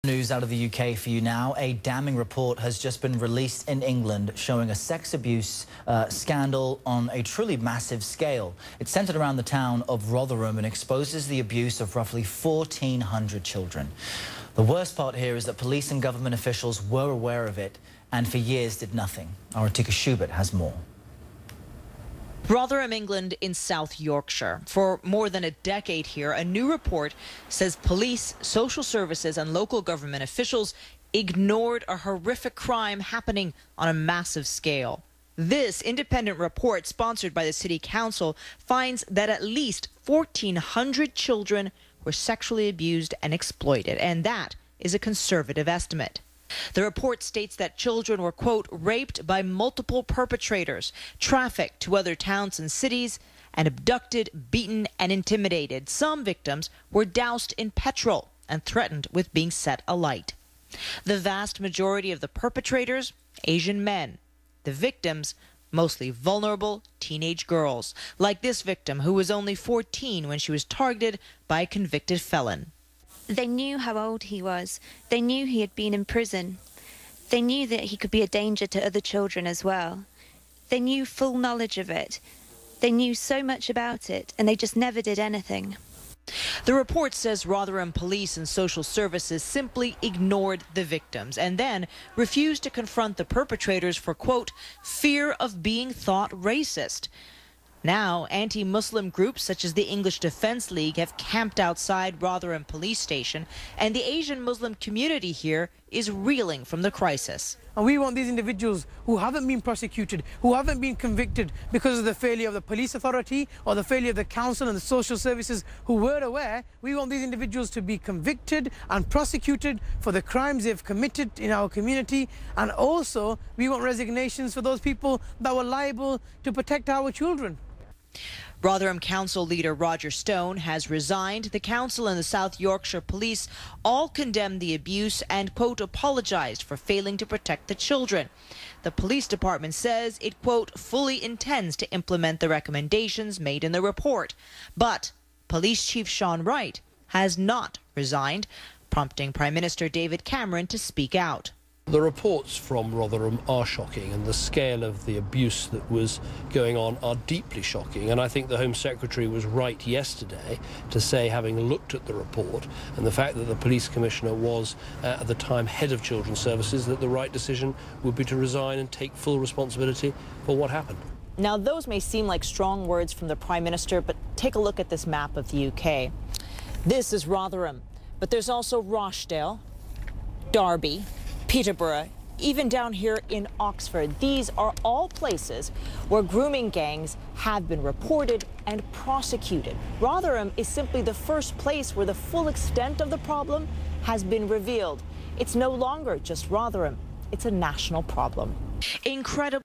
News out of the UK for you now. A damning report has just been released in England showing a sex abuse scandal on a truly massive scale. It's centred around the town of Rotherham and exposes the abuse of roughly 1,400 children. The worst part here is that police and government officials were aware of it and for years did nothing. Our Atika Schubert has more. Rotherham, England in South Yorkshire. For more than a decade here, a new report says police, social services and local government officials ignored a horrific crime happening on a massive scale. This independent report, sponsored by the City Council, finds that at least 1,400 children were sexually abused and exploited, and that is a conservative estimate. The report states that children were, quote, raped by multiple perpetrators, trafficked to other towns and cities, and abducted, beaten, and intimidated. Some victims were doused in petrol and threatened with being set alight. The vast majority of the perpetrators, Asian men. The victims, mostly vulnerable teenage girls, like this victim who was only 14 when she was targeted by a convicted felon. They knew how old he was. They knew he had been in prison. They knew that he could be a danger to other children as well. They knew full knowledge of it. They knew so much about it, and they just never did anything. The report says Rotherham police and social services simply ignored the victims and then refused to confront the perpetrators for, quote, fear of being thought racist. Now, anti-Muslim groups such as the English Defence League have camped outside Rotherham police station, and the Asian Muslim community here is reeling from the crisis. And we want these individuals who haven't been prosecuted, who haven't been convicted because of the failure of the police authority or the failure of the council and the social services who were aware. We want these individuals to be convicted and prosecuted for the crimes they've committed in our community. And also, we want resignations for those people that were liable to protect our children. Rotherham Council leader Roger Stone has resigned. The council and the South Yorkshire police all condemned the abuse and, quote, apologised for failing to protect the children. The police department says it, quote, fully intends to implement the recommendations made in the report. But Police Chief Sean Wright has not resigned, prompting Prime Minister David Cameron to speak out. The reports from Rotherham are shocking, and the scale of the abuse that was going on are deeply shocking. And I think the Home Secretary was right yesterday to say, having looked at the report and the fact that the Police Commissioner was at the time head of Children's Services, that the right decision would be to resign and take full responsibility for what happened. Now, those may seem like strong words from the Prime Minister, but take a look at this map of the UK. This is Rotherham, but there's also Rochdale, Derby, Peterborough, even down here in Oxford. These are all places where grooming gangs have been reported and prosecuted. Rotherham is simply the first place where the full extent of the problem has been revealed. It's no longer just Rotherham. It's a national problem. Incredible.